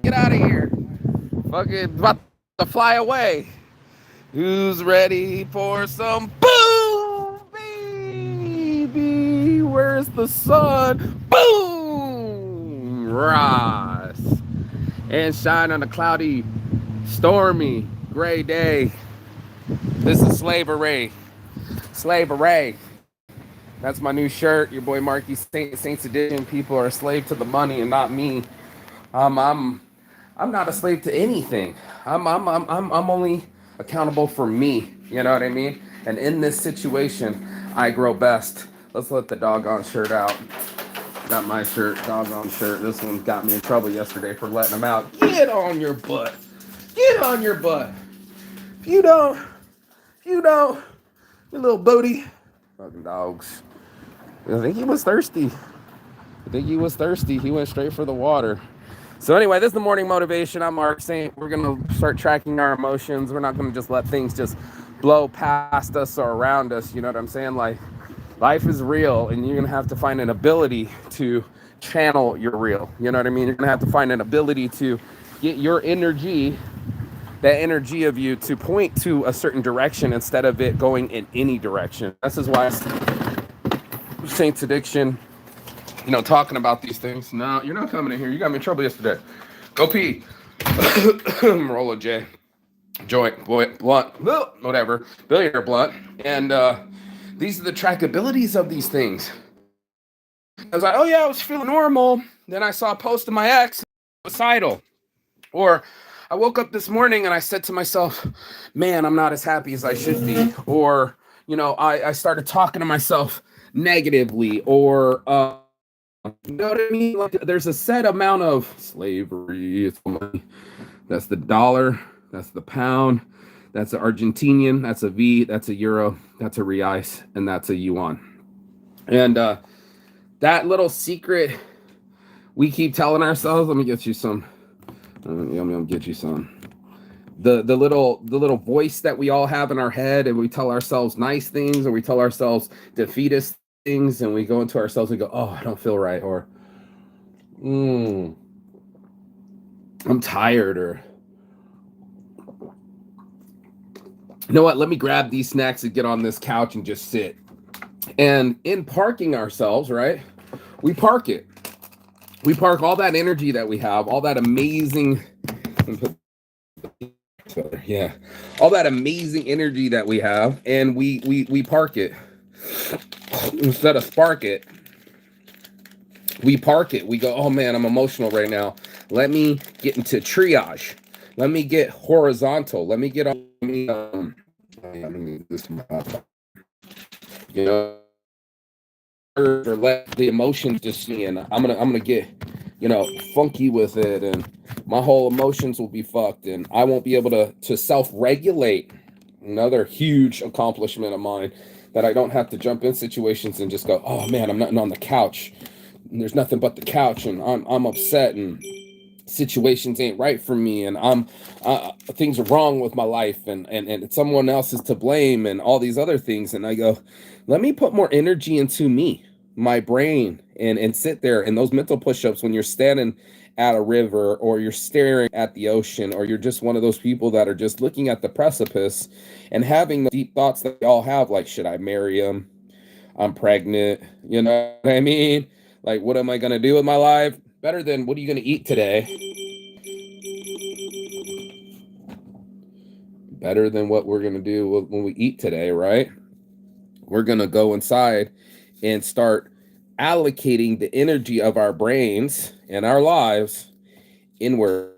Get out of here. Fucking about to fly away. Who's ready for some boom, baby? Where's the sun? Boom! Rise and shine on a cloudy, stormy, gray day. This is slavery. Slavery. That's my new shirt. Your boy Marky Saints Edition. People are a slave to the money and not me. I'm not a slave to anything. I'm only accountable for me. You know what I mean? And in this situation, I grow best. Let's let the doggone shirt out. Got my shirt, doggone shirt. This one got me in trouble yesterday for letting them out. Get on your butt. Get on your butt. If you don't, you little booty. Fucking dogs. I think he was thirsty. He went straight for the water. So anyway, this is the morning motivation. I'm Mark Saint. We're going to start tracking our emotions. We're not going to just let things just blow past us or around us. You know what I'm saying? Like, life is real, and you're going to have to find an ability to channel your real. You know what I mean? You're going to have to find an ability to get your energy, that energy of you, to point to a certain direction instead of it going in any direction. This is why Saints Addiction, talking about these things. No, you're not coming in here. You got me in trouble yesterday. Go pee. Roll a J. Joint, blunt, whatever. Billionaire blunt. And these are the trackabilities of these things. I was like, oh yeah, I was feeling normal. Then I saw a post of my ex, suicidal. Or I woke up this morning and I said to myself, man, I'm not as happy as I should be. Or, I started talking to myself negatively. Or, you know what I mean? Like, there's a set amount of slavery. It's money. That's the dollar. That's the pound. That's the Argentinian. That's a V. That's a euro. That's a reais. And that's a yuan. And that little secret we keep telling ourselves. Let me get you some. I'm gonna get you some. The little voice that we all have in our head, and we tell ourselves nice things, or we tell ourselves defeatist things, and we go into ourselves and go, oh, I don't feel right, or I'm tired, or you know what, let me grab these snacks and get on this couch and just sit. And in parking ourselves, right, we park it. We park all that energy that we have, all that amazing, all that amazing energy that we have, and we park it. Instead of spark it, we park it. We go, oh man, I'm emotional right now. Let me get into triage. Let me get horizontal. Let me get on. Or let the emotions just me, and I'm gonna get funky with it, and my whole emotions will be fucked, and I won't be able to self-regulate. Another huge accomplishment of mine, that I don't have to jump in situations and just go, oh man, I'm nothing on the couch, and there's nothing but the couch, and I'm upset, and situations ain't right for me, and things are wrong with my life, and someone else is to blame, and all these other things. And I go, let me put more energy into me, my brain, and sit there. And those mental push-ups, when you're standing at a river, or you're staring at the ocean, or you're just one of those people that are just looking at the precipice and having the deep thoughts that we all have, like, should I marry him? I'm pregnant. You know what I mean? Like, what am I going to do with my life? Better than, what are you going to eat today? Better than what we're going to do when we eat today, right? We're going to go inside and start allocating the energy of our brains and our lives inward,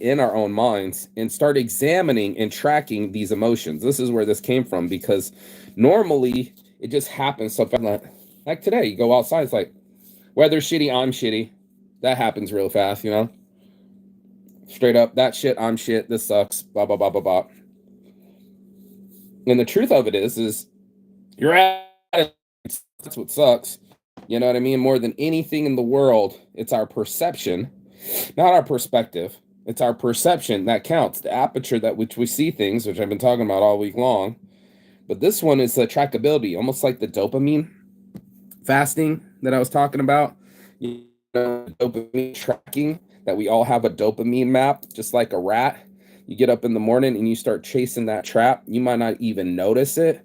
in our own minds, and start examining and tracking these emotions. This is where this came from, because normally it just happens. So like today, you go outside, it's like, weather's shitty, I'm shitty. That happens real fast, straight up, that shit, I'm shit, this sucks, blah, blah, blah, blah, blah. And the truth of it is you're at it. That's what sucks. You know what I mean? More than anything in the world, it's our perception, not our perspective. It's our perception that counts, the aperture that which we see things, which I've been talking about all week long. But this one is the trackability, almost like the dopamine fasting that I was talking about. dopamine tracking, that we all have a dopamine map, just like a rat. You get up in the morning and you start chasing that trap. You might not even notice it.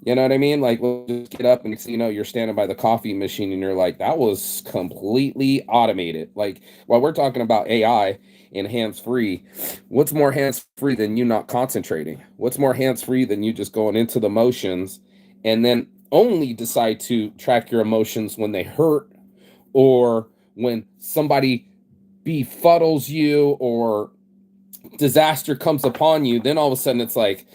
You know what I mean? Like, we'll just get up and you're standing by the coffee machine and you're like, that was completely automated. Like, while we're talking about AI and hands-free, what's more hands-free than you not concentrating? What's more hands-free than you just going into the motions and then only decide to track your emotions when they hurt, or when somebody befuddles you or disaster comes upon you? Then all of a sudden it's like,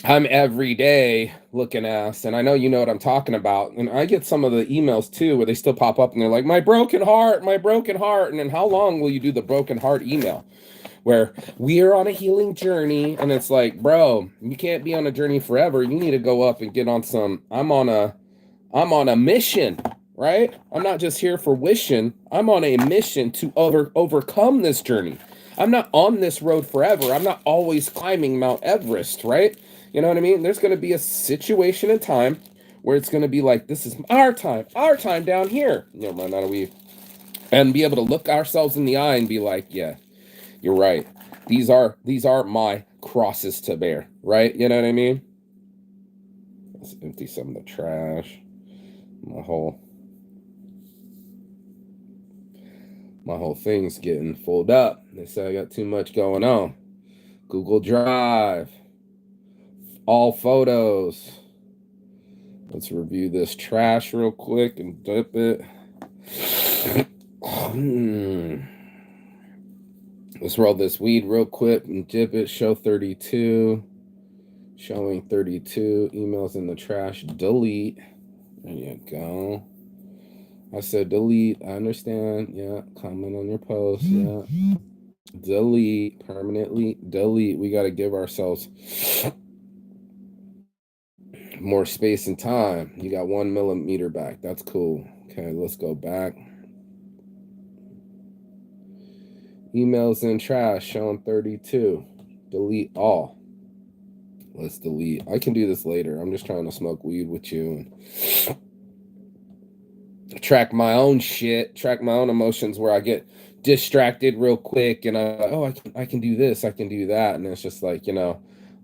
I'm every day looking ass, and I know you know what I'm talking about. And I get some of the emails too where they still pop up and they're like, my broken heart, my broken heart. And then how long will you do the broken heart email where we are on a healing journey? And it's like, bro, you can't be on a journey forever. You need to go up and get on some, I'm on a mission, right? I'm not just here for wishing. I'm on a mission to overcome this journey. I'm not on this road forever. I'm not always climbing Mount Everest, right? You know what I mean? There's going to be a situation in time where it's going to be like, this is our time down here. You know, not a we, and be able to look ourselves in the eye and be like, yeah, you're right. These are my crosses to bear, right? You know what I mean? Let's empty some of the trash. My whole thing's getting filled up. They say I got too much going on. Google Drive, all photos. Let's review this trash real quick and dip it. Let's roll this weed real quick and dip it. Show 32. Showing 32. Emails in the trash. Delete. There you go. I said delete. I understand. Yeah. Comment on your post. Yeah. Delete. Permanently delete. We got to give ourselves more space and time. You got 1 millimeter back. That's cool. Okay, let's go back. Emails in trash. Showing 32. Delete all. Let's delete. I can do this later. I'm just trying to smoke weed with you and track my own shit, track my own emotions where I get distracted real quick and I can do this, I can do that. And it's just like,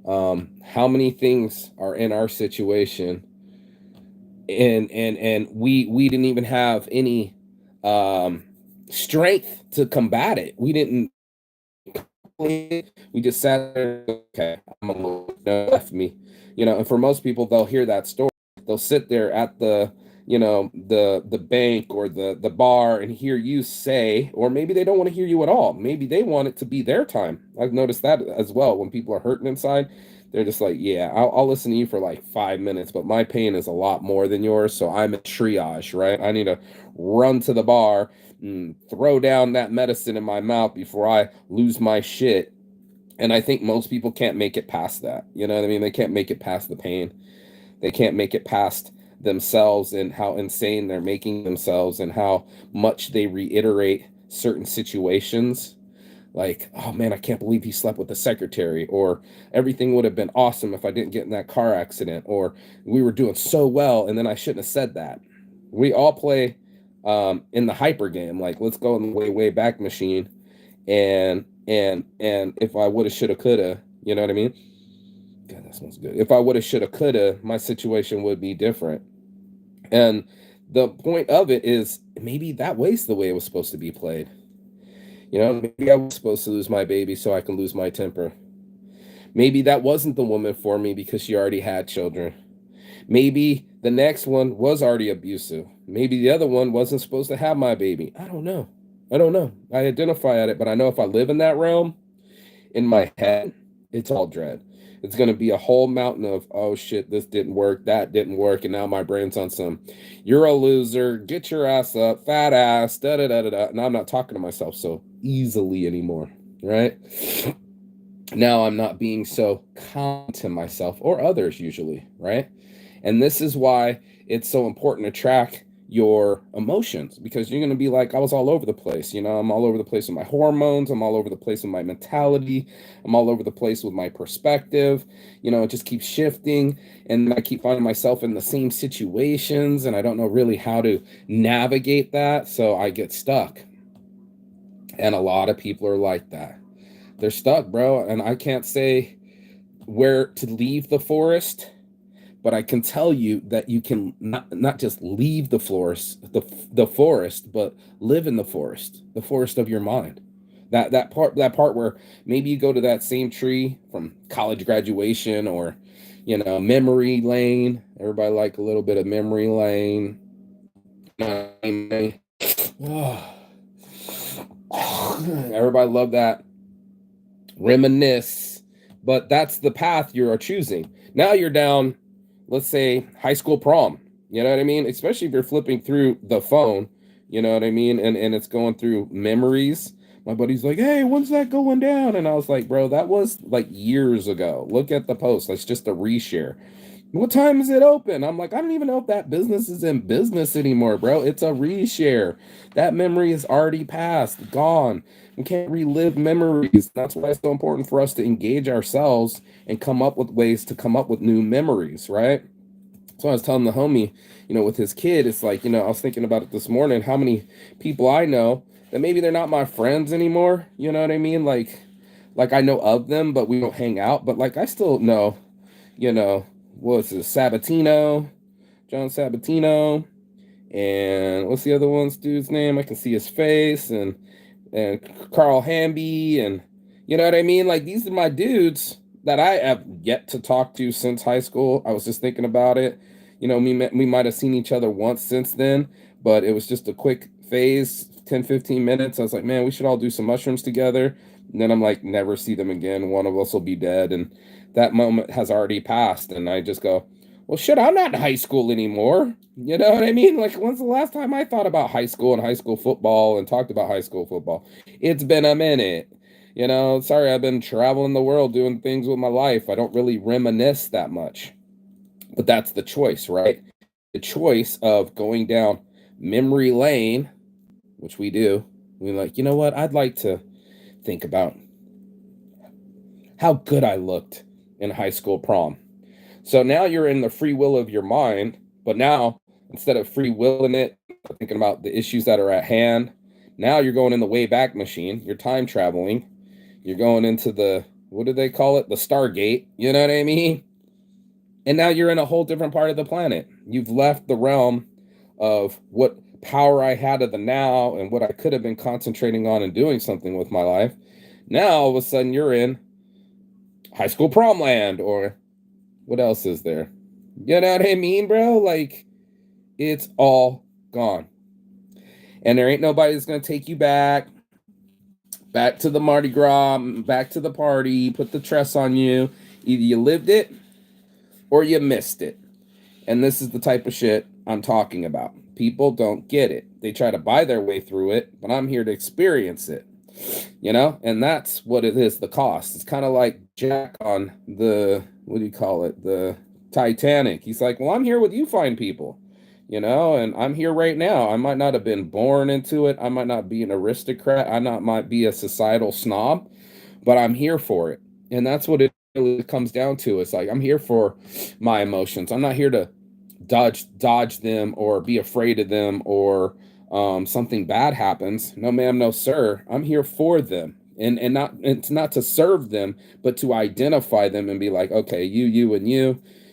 how many things are in our situation and we didn't even have any strength to combat it. We didn't. We just sat there. Okay, I'm a little left me, and for most people, they'll hear that story. They'll sit there at the the bank or the bar and hear you say, or maybe they don't want to hear you at all. Maybe they want it to be their time. I've noticed that as well. When people are hurting inside, they're just like, yeah, I'll listen to you for like 5 minutes, but my pain is a lot more than yours. So I'm a triage, right? I need to run to the bar and throw down that medicine in my mouth before I lose my shit. And I think most people can't make it past that. You know what I mean? They can't make it past the pain. They can't make it past themselves and how insane they're making themselves and how much they reiterate certain situations. Like, oh man, I can't believe he slept with the secretary, or everything would have been awesome if I didn't get in that car accident, or we were doing so well and then I shouldn't have said that. We all play in the hyper game. Like, let's go in the way back machine and if I woulda, shoulda, coulda, you know what I mean? God, that smells good. If I woulda, shoulda, coulda, my situation would be different. And the point of it is maybe that way's the way it was supposed to be played. Maybe I was supposed to lose my baby so I can lose my temper. Maybe that wasn't the woman for me because she already had children. Maybe the next one was already abusive. Maybe the other one wasn't supposed to have my baby. I don't know. I identify at it, but I know if I live in that realm, in my head, it's all dread. It's going to be a whole mountain of, oh shit, this didn't work, that didn't work, and now my brain's on some, you're a loser, get your ass up, fat ass, da-da-da-da-da. And I'm not talking to myself so easily anymore, right? Now I'm not being so kind to myself or others usually, right? And this is why it's so important to track your emotions, because you're going to be like, I was all over the place. I'm all over the place with my hormones. I'm all over the place with my mentality. I'm all over the place with my perspective. It just keeps shifting. And I keep finding myself in the same situations, and I don't know really how to navigate that. So I get stuck. And a lot of people are like that. They're stuck, bro. And I can't say where to leave the forest, but I can tell you that you can not just leave the forest, but live in the forest of your mind. That part where maybe you go to that same tree from college graduation, or memory lane. Everybody like a little bit of memory lane. Everybody love that. Reminisce. But that's the path you are choosing. Now you're down, let's say, high school prom. You know what I mean? Especially if you're flipping through the phone, you know what I mean? And it's going through memories. My buddy's like, hey, when's that going down? And I was like, bro, that was like years ago. Look at the post. That's just a reshare. What time is it open? I'm like, I don't even know if that business is in business anymore, bro. It's a reshare. That memory is already passed, gone. We can't relive memories. That's why it's so important for us to engage ourselves and come up with ways to come up with new memories, right? So I was telling the homie, with his kid, it's like, I was thinking about it this morning, how many people I know that maybe they're not my friends anymore. You know what I mean? Like I know of them, but we don't hang out. But like I still know, what's it, Sabatino, John Sabatino, and what's the other one's dude's name? I can see his face, and Carl Hamby, and you know what I mean? Like these are my dudes that I have yet to talk to since high school. I was just thinking about it. We might have seen each other once since then, but it was just a quick phase, 10, 15 minutes. I was like, man, we should all do some mushrooms together. And then I'm like, never see them again. One of us will be dead. And that moment has already passed. And I just go, well, shit, I'm not in high school anymore. You know what I mean? Like, when's the last time I thought about high school and high school football and talked about high school football? It's been a minute. Sorry, I've been traveling the world doing things with my life. I don't really reminisce that much. But that's the choice, right? The choice of going down memory lane, which we do. We're like, you know what? I'd like to think about how good I looked in high school prom. So now you're in the free will of your mind, but now instead of free willing it, thinking about the issues that are at hand, now you're going in the way back machine. You're time traveling. You're going into the, what do they call it? The Stargate. You know what I mean? And now you're in a whole different part of the planet. You've left the realm of what power I had of the now and what I could have been concentrating on and doing something with my life. Now all of a sudden you're in high school prom land, or what else is there? You know what I mean, bro? Like, it's all gone. And there ain't nobody that's going to take you back to the Mardi Gras, back to the party, put the tress on you. Either you lived it or you missed it. And this is the type of shit I'm talking about. People don't get it. They try to buy their way through it, but I'm here to experience it. And that's what it is, the cost. It's kind of like Jack on the, what do you call it? The Titanic. He's like, well, I'm here with you fine people, and I'm here right now. I might not have been born into it. I might not be an aristocrat. Might be a societal snob, but I'm here for it. And that's what it really comes down to. It's like, I'm here for my emotions. I'm not here to dodge them or be afraid of them, or something bad happens. No, ma'am, no, sir. I'm here for them. And not, it's not to serve them, but to identify them and be like, okay, you, and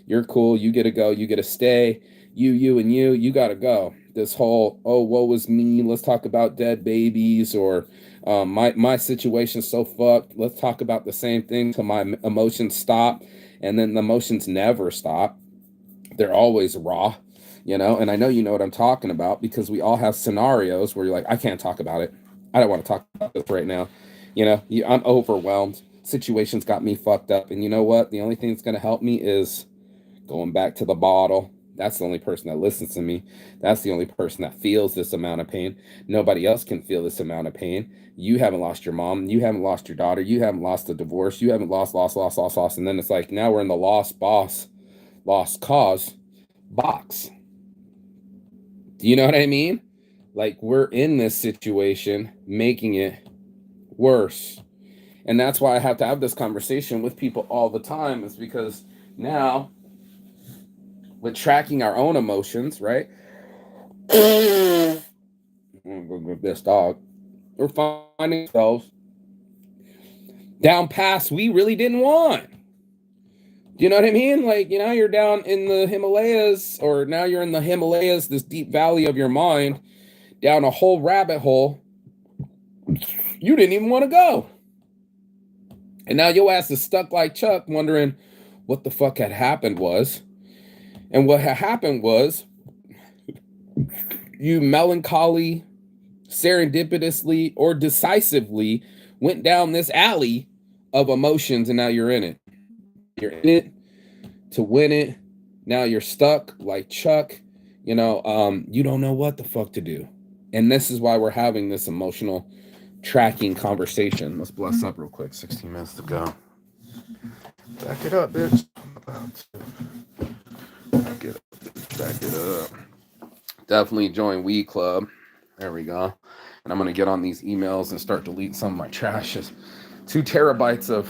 you're cool. You get to go. You get to stay. You, and you got to go. This whole, oh, woe was me. Let's talk about dead babies, or my situation's so fucked. Let's talk about the same thing till my emotions stop. And then the emotions never stop. They're always raw, and I know you know what I'm talking about, because we all have scenarios where you're like, I can't talk about it. I don't want to talk about this right now. I'm overwhelmed. Situations got me fucked up. And you know what? The only thing that's going to help me is going back to the bottle. That's the only person that listens to me. That's the only person that feels this amount of pain. Nobody else can feel this amount of pain. You haven't lost your mom. You haven't lost your daughter. You haven't lost a divorce. You haven't lost. And then it's like, now we're in the lost cause box. Do you know what I mean? Like, we're in this situation making it worse. And that's why I have to have this conversation with people all the time, is because now, with tracking our own emotions, right? This dog, we're finding ourselves down paths we really didn't want. Do you know what I mean? Like, you're down in the Himalayas, or now you're in the Himalayas, this deep valley of your mind, down a whole rabbit hole you didn't even want to go. And now your ass is stuck like Chuck, wondering what the fuck had happened was. And what had happened was, you melancholy, serendipitously, or decisively went down this alley of emotions, and now you're in it. You're in it to win it. Now you're stuck like Chuck. You don't know what the fuck to do. And this is why we're having this emotional tracking conversation. Let's bless up real quick. 16 minutes to go. Back it up, bitch. Back it up. Definitely join Weed Club. There we go. And I'm going to get on these emails and start deleting some of my trash. It's 2 terabytes of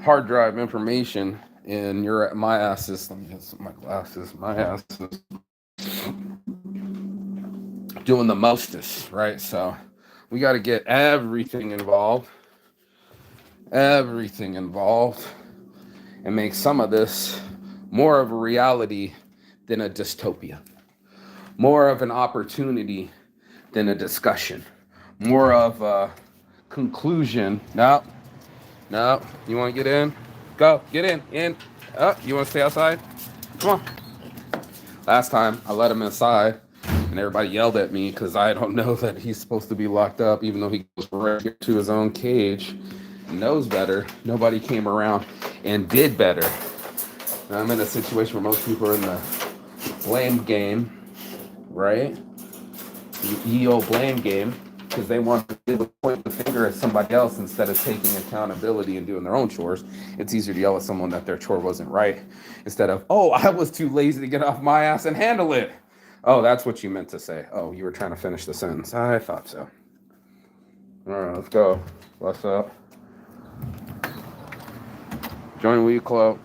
hard drive information, and you're at my asses. Let me get some of my glasses. My asses. Doing the mostest, right? So we got to get everything involved, and make some of this more of a reality than a dystopia, more of an opportunity than a discussion, more of a conclusion. No, you want to get in? Go, get in. You want to stay outside? Come on. Last time I let him inside, and everybody yelled at me because I don't know that he's supposed to be locked up, even though he goes right here to his own cage, knows better. Nobody came around and did better. Now I'm in a situation where most people are in the blame game, right? The EO blame game, because they want to point the finger at somebody else instead of taking accountability and doing their own chores. It's easier to yell at someone that their chore wasn't right instead of, oh, I was too lazy to get off my ass and handle it. Oh, that's what you meant to say. Oh, you were trying to finish the sentence. I thought so. All right, let's go. What's up? Join Weed Club.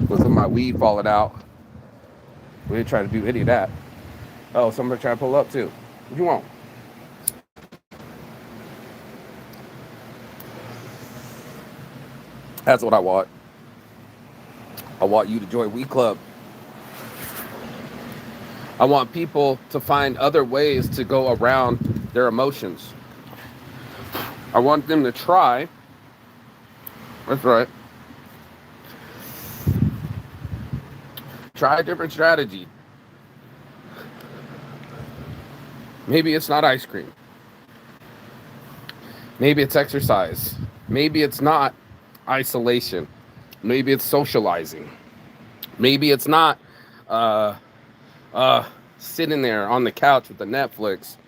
Wasn't my weed falling out. We didn't try to do any of that. Oh, somebody trying to pull up too. What you want? That's what I want. I want you to join Weed Club. I want people to find other ways to go around their emotions. I want them to try. That's right. Try a different strategy. Maybe it's not ice cream. Maybe it's exercise. Maybe it's not isolation. Maybe it's socializing. Maybe it's not sitting there on the couch with the Netflix,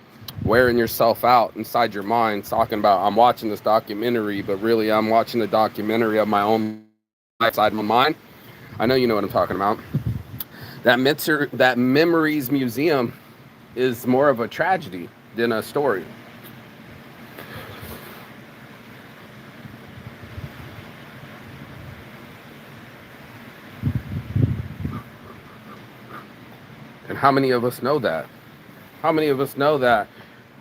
wearing yourself out inside your mind, talking about, I'm watching this documentary, but really I'm watching the documentary of my own side of my mind. I know you know what I'm talking about. That Memories Museum is more of a tragedy than a story. And how many of us know that? How many of us know that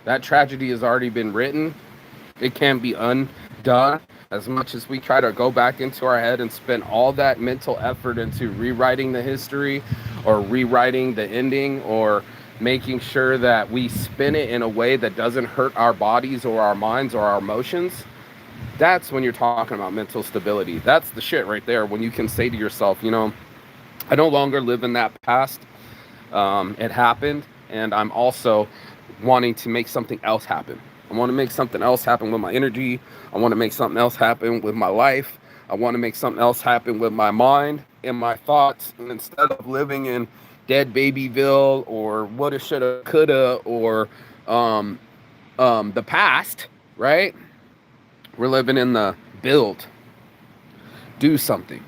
that tragedy has already been written? It can't be undone. As much as we try to go back into our head and spend all that mental effort into rewriting the history or rewriting the ending or making sure that we spin it in a way that doesn't hurt our bodies or our minds or our emotions, that's when you're talking about mental stability. That's the shit right there, when you can say to yourself, I no longer live in that past. It happened, and I'm also wanting to make something else happen. I want to make something else happen with my energy. I want to make something else happen with my life. I want to make something else happen with my mind and my thoughts. And instead of living in dead babyville or woulda, shoulda, coulda, or the past, right? We're living in the build. Do something.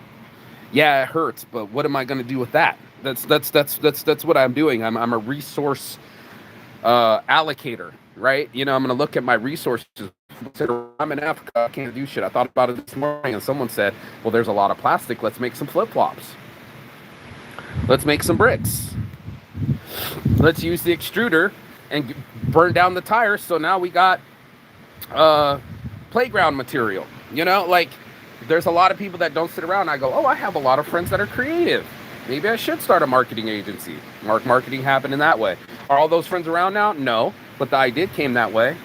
Yeah, it hurts, but what am I going to do with that? That's what I'm doing. I'm a resource allocator, right? You know, I'm going to look at my resources. I'm in Africa, I can't do shit. I thought about it this morning, and someone said, "Well, there's a lot of plastic. Let's make some flip flops. Let's make some bricks. Let's use the extruder and burn down the tires. So now we got uh, playground material. You know, like there's a lot of people that don't sit around. I go, oh, I have a lot of friends that are creative. Maybe I should start a marketing agency. Marketing happened in that way. Are all those friends around now? No, but the idea came that way.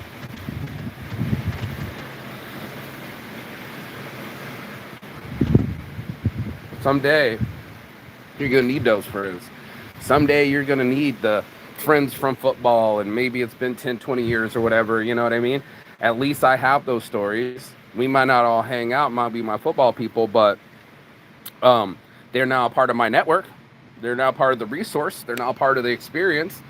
Someday, you're going to need those friends. Someday, you're going to need the friends from football, and maybe it's been 10, 20 years or whatever, you know what I mean? At least I have those stories. We might not all hang out, might be my football people, but they're now a part of my network. They're now part of the resource. They're now part of the experience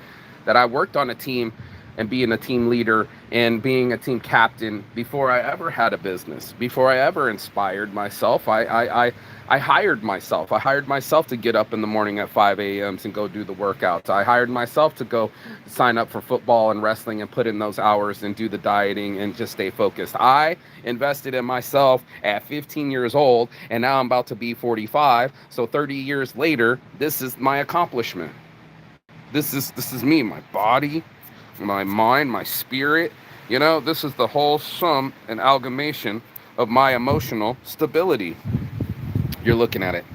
that I worked on a team and being a team leader and being a team captain before I ever had a business, before I ever inspired myself. I hired myself. I hired myself to get up in the morning at 5 a.m. and go do the workouts. I hired myself to go sign up for football and wrestling and put in those hours and do the dieting and just stay focused. I invested in myself at 15 years old, and now I'm about to be 45. So 30 years later, this is my accomplishment. This is me, my body, my mind, my spirit. You know, this is the whole sum and amalgamation of my emotional stability. You're looking at it.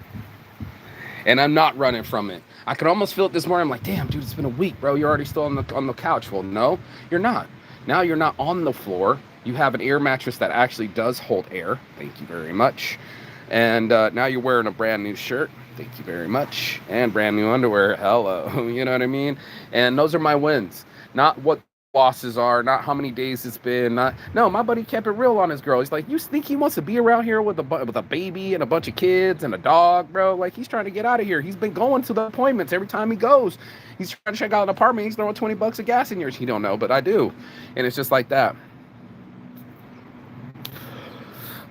And I'm not running from it. I could almost feel it this morning. I'm like, damn, dude, it's been a week, bro. You're already still on the couch. Well, no, you're not. Now you're not on the floor. You have an air mattress that actually does hold air. Thank you very much. And now you're wearing a brand new shirt. Thank you very much. And brand new underwear. Hello. You know what I mean? And those are my wins. Not what losses are, not how many days it's been. No, my buddy kept it real on his girl. He's like, you think he wants to be around here with a baby and a bunch of kids and a dog, bro? Like, he's trying to get out of here. He's been going to the appointments every time he goes. He's trying to check out an apartment. He's throwing $20 of gas in yours. He don't know, but I do. And it's just like that.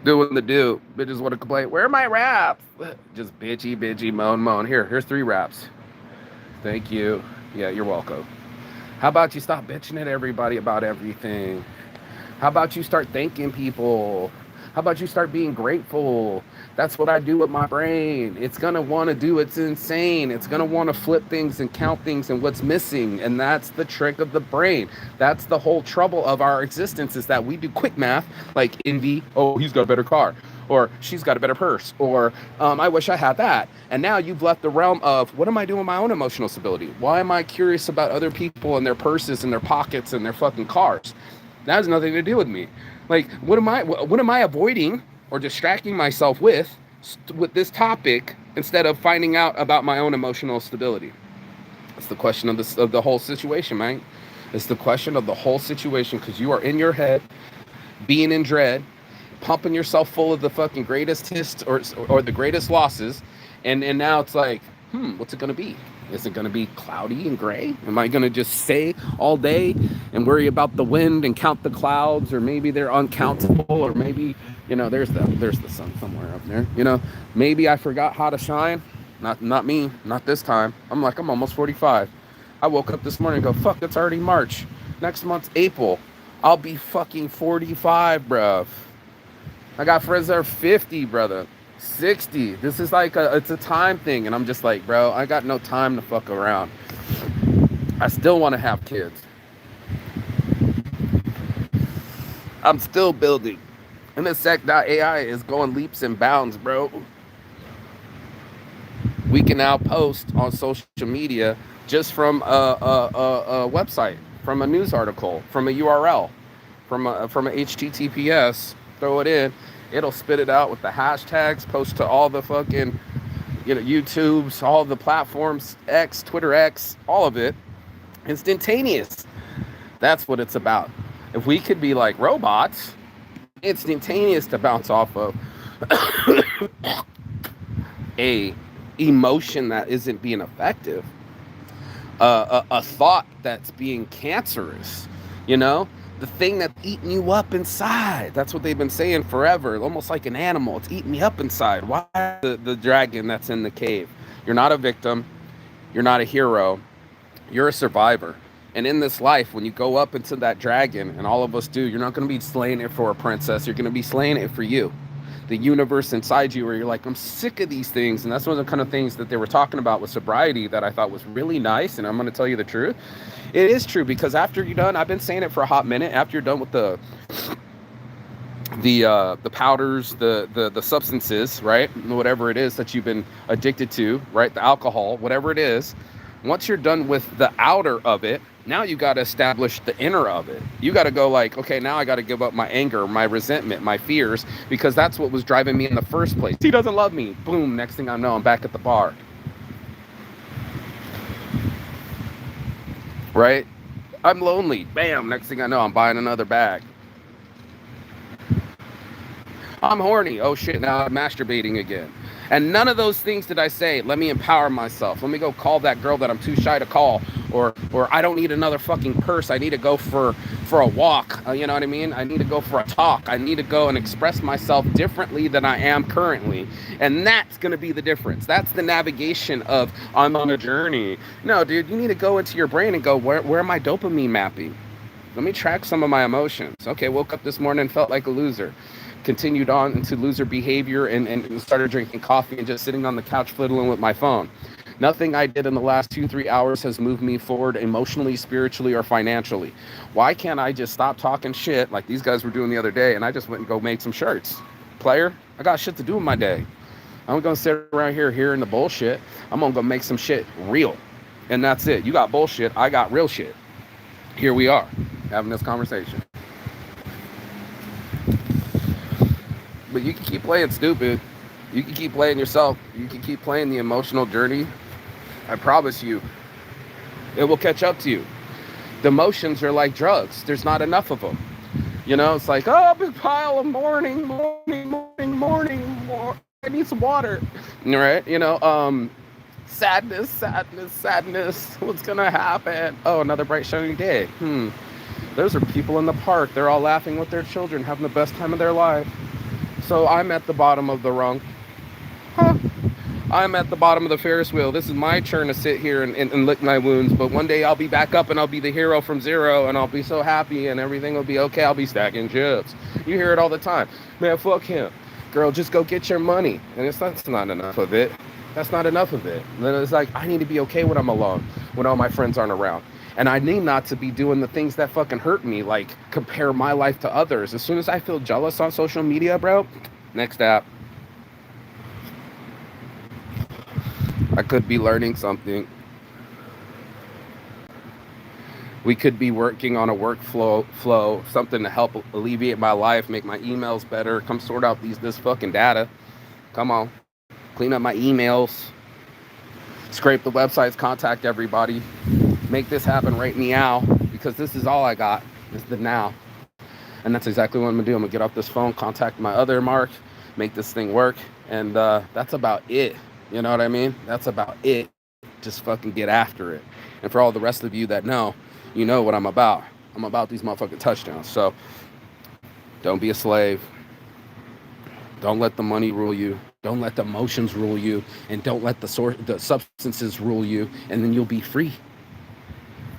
Doing the do. Bitches want to complain. Where are my raps? Just bitchy, moan. Here's 3 raps. Thank you. Yeah, you're welcome. How about you stop bitching at everybody about everything? How about you start thanking people? How about you start being grateful? That's what I do with my brain. It's going to want to do, it's insane. It's going to want to flip things and count things and what's missing. And that's the trick of the brain. That's the whole trouble of our existence, is that we do quick math, like envy. Oh, he's got a better car. Or she's got a better purse. Or I wish I had that. And now you've left the realm of, what am I doing with my own emotional stability? Why am I curious about other people and their purses and their pockets and their fucking cars? That has nothing to do with me. Like, what am I avoiding or distracting myself with this topic instead of finding out about my own emotional stability? It's the question of the whole situation, man. It's the question of the whole situation, because you are in your head, being in dread, pumping yourself full of the fucking greatest hits or the greatest losses, and now it's like, what's it gonna be? Is it gonna be cloudy and gray? Am I gonna just stay all day and worry about the wind and count the clouds, or maybe they're uncountable, or maybe, you know, there's the sun somewhere up there. You know, maybe I forgot how to shine. Not me, not this time. I'm almost 45. I woke up this morning and go, fuck, it's already March. Next month's April. I'll be fucking 45, bruv. I got friends that are 50, brother. 60. This is like it's a time thing. And I'm just like, bro, I got no time to fuck around. I still want to have kids. I'm still building. And the sec.ai is going leaps and bounds, bro. We can now post on social media just from a website, from a news article, from a URL, from a HTTPS. Throw it in. It'll spit it out with the hashtags, post to all the fucking, YouTubes, all the platforms, X, Twitter X, all of it. Instantaneous. That's what it's about. If we could be like robots, instantaneous to bounce off of a emotion that isn't being effective, a thought that's being cancerous, the thing that's eating you up inside. That's what they've been saying forever, almost like an animal. It's eating me up inside. Why the dragon that's in the cave? You're not a victim. You're not a hero. You're a survivor. And in this life, when you go up into that dragon, and all of us do, you're not going to be slaying it for a princess. You're going to be slaying it for you. The universe inside you, where you're like, I'm sick of these things. And that's one of the kind of things that they were talking about with sobriety that I thought was really nice. And I'm going to tell you the truth. It is true, because after you're done, I've been saying it for a hot minute, after you're done with the powders, the substances, right? Whatever it is that you've been addicted to, right? The alcohol, whatever it is. Once you're done with the outer of it, now you got to establish the inner of it. You got to go like, okay, now I got to give up my anger, my resentment, my fears, because that's what was driving me in the first place. He doesn't love me. Boom. Next thing I know, I'm back at the bar. Right? I'm lonely. Bam. Next thing I know, I'm buying another bag. I'm horny. Oh shit, now I'm masturbating again. And none of those things did I say, let me empower myself. Let me go call that girl that I'm too shy to call. Or I don't need another fucking purse. I need to go for a walk. You know what I mean? I need to go for a talk. I need to go and express myself differently than I am currently. And that's going to be the difference. That's the navigation of I'm on a journey. No, dude, you need to go into your brain and go, where am I dopamine mapping? Let me track some of my emotions. Okay, woke up this morning, felt like a loser. Continued on into loser behavior and started drinking coffee and just sitting on the couch fiddling with my phone. Nothing I did in the last 2-3 hours has moved me forward emotionally, spiritually, or financially. Why can't I just stop talking shit like these guys were doing the other day and I just went and go make some shirts? Player, I got shit to do in my day. I'm going to sit around here hearing the bullshit. I'm going to go make some shit real. And that's it. You got bullshit. I got real shit. Here we are having this conversation. But you can keep playing stupid. You can keep playing yourself. You can keep playing the emotional journey. I promise you, it will catch up to you. The emotions are like drugs. There's not enough of them. You know, it's like, oh, big pile of morning. I need some water. Right? You know, sadness. What's going to happen? Oh, another bright, shiny day. Those are people in the park. They're all laughing with their children, having the best time of their life. So I'm at the bottom of the rung. I'm at the bottom of the Ferris wheel. This is my turn to sit here and lick my wounds. But one day I'll be back up and I'll be the hero from zero and I'll be so happy and everything will be okay. I'll be stacking chips. You hear it all the time. Man, fuck him. Girl, just go get your money. And that's not enough of it. That's not enough of it. Then it's like, I need to be okay when I'm alone, when all my friends aren't around. And I need not to be doing the things that fucking hurt me, like compare my life to others. As soon as I feel jealous on social media, bro, next app. I could be learning something. We could be working on a workflow, something to help alleviate my life, make my emails better, come sort out this fucking data. Come on. Clean up my emails. Scrape the websites, contact everybody. Make this happen right now, because this is all I got, is the now. And that's exactly what I'm gonna do. I'm gonna get off this phone, contact my other Mark, make this thing work, and that's about it. You know what I mean? That's about it. Just fucking get after it. And for all the rest of you that know, you know what I'm about. I'm about these motherfucking touchdowns. So don't be a slave. Don't let the money rule you. Don't let the emotions rule you, and don't let the substances rule you, and then you'll be free.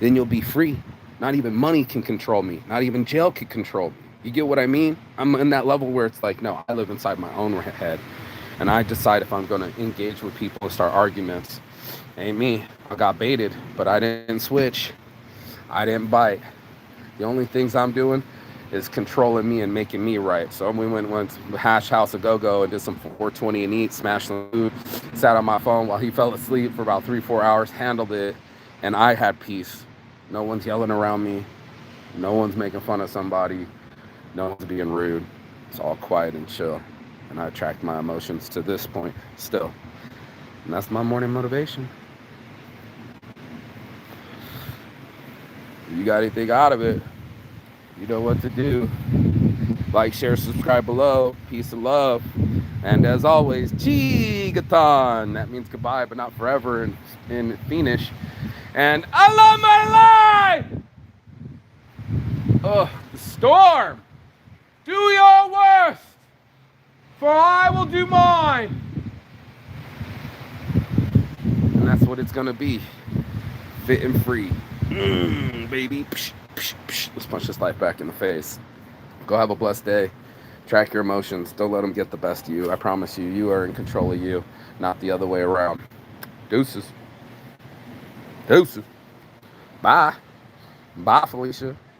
Then you'll be free. Not even money can control me. Not even jail can control me. You get what I mean? I'm in that level where it's like, no, I live inside my own head, and I decide if I'm going to engage with people and start arguments. Ain't me. I got baited, but I didn't switch. I didn't bite. The only things I'm doing is controlling me and making me right. So we went to Hash House a Go-Go and did some 420 and eat, smashed some food, sat on my phone while he fell asleep for about 3-4 hours, handled it, and I had peace. No one's yelling around me. No one's making fun of somebody. No one's being rude. It's all quiet and chill. And I tracked my emotions to this point still. And that's my morning motivation. If you got anything out of it, you know what to do. Like, share, subscribe below. Peace and love. And as always, Jigathon. That means goodbye, but not forever in Finnish. And I love my life! Oh, Storm, do your worst, for I will do mine. And that's what it's gonna be. Fit and free. Baby. Psh, psh, psh. Let's punch this life back in the face. Go have a blessed day. Track your emotions. Don't let them get the best of you. I promise you, you are in control of you, not the other way around. Deuces. Deuces. Bye. Bye, Felicia.